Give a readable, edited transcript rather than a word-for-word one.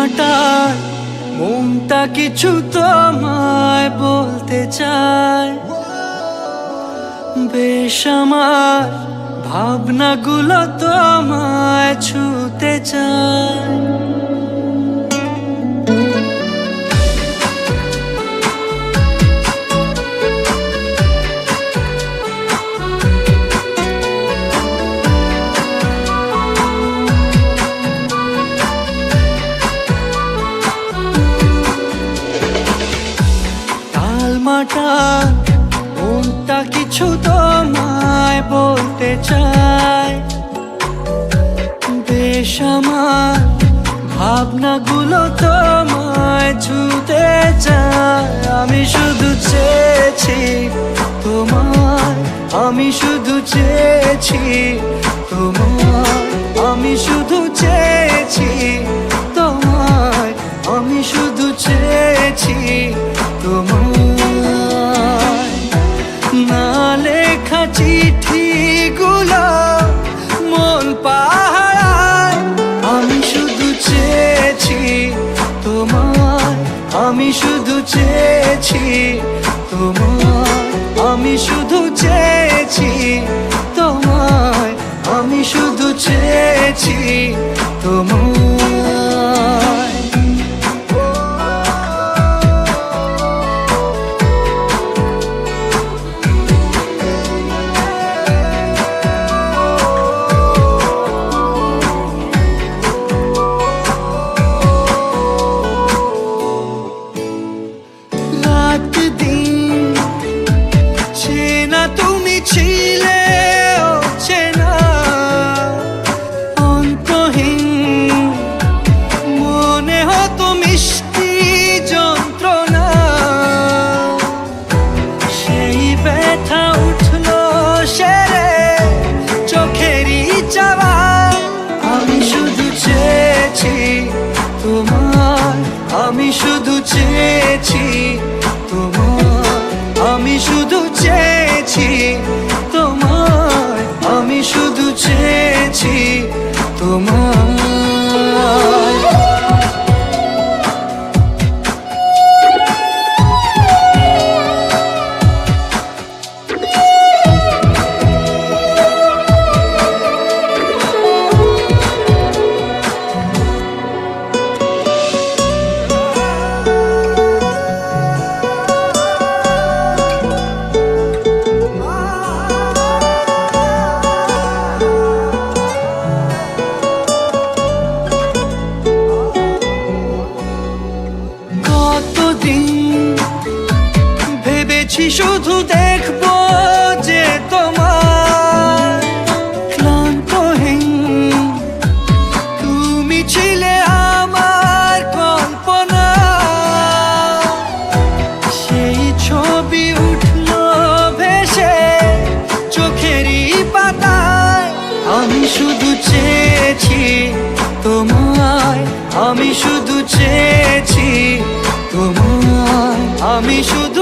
মাটার মনটা কিছু তোমায় বলতে চায়। বেশ আমার ভাবনাগুলো তোমায় ছুতে চায়। মাটার মনটা কিছু তোমায় বলতে চায়। বেশ আমার ভাবনাগুলো তোমায় ছুতে চায়। আমি শুধু চেয়েছি তোমায়, আমি শুধু চেয়েছি তোমায়, আমি শুধু চেয়েছি তোমায়, আমি শুধু চেয়েছি তোমায়। না লেখা চিঠিগুলো মন পাহারায়। আমি শুধু চেয়েছি তোমায়, আমি শুধু চেয়েছি তোমায়, আমি শুধু চেয়েছি তোমায়, আমি শুধু চেয়েছি তোমায়। তুমি ছিলে অচেনা অন্তহীন, মনে হতো মিষ্টি যন্ত্রণা। সেই ব্যথা উঠলো সেরে চোখেরই চাওয়ায়। আমি শুধু চেয়েছি তোমার, আমি শুধু চেয়েছি তোমার, আমি শুধু চেয়েছি তোমায়, আমি শুধু চেয়েছি তোমায়। ভেবেছি শুধু দেখবো যে তোমার ক্লান্তহীন, তুমি ছিলে আমার কল্পনা। সেই ছবি উঠলো ভেসে চোখেরই পাতায়। আমি শুধু চেয়েছি তোমায়, আমি শুধু চেয়েছি তোমায়, আমি শুধু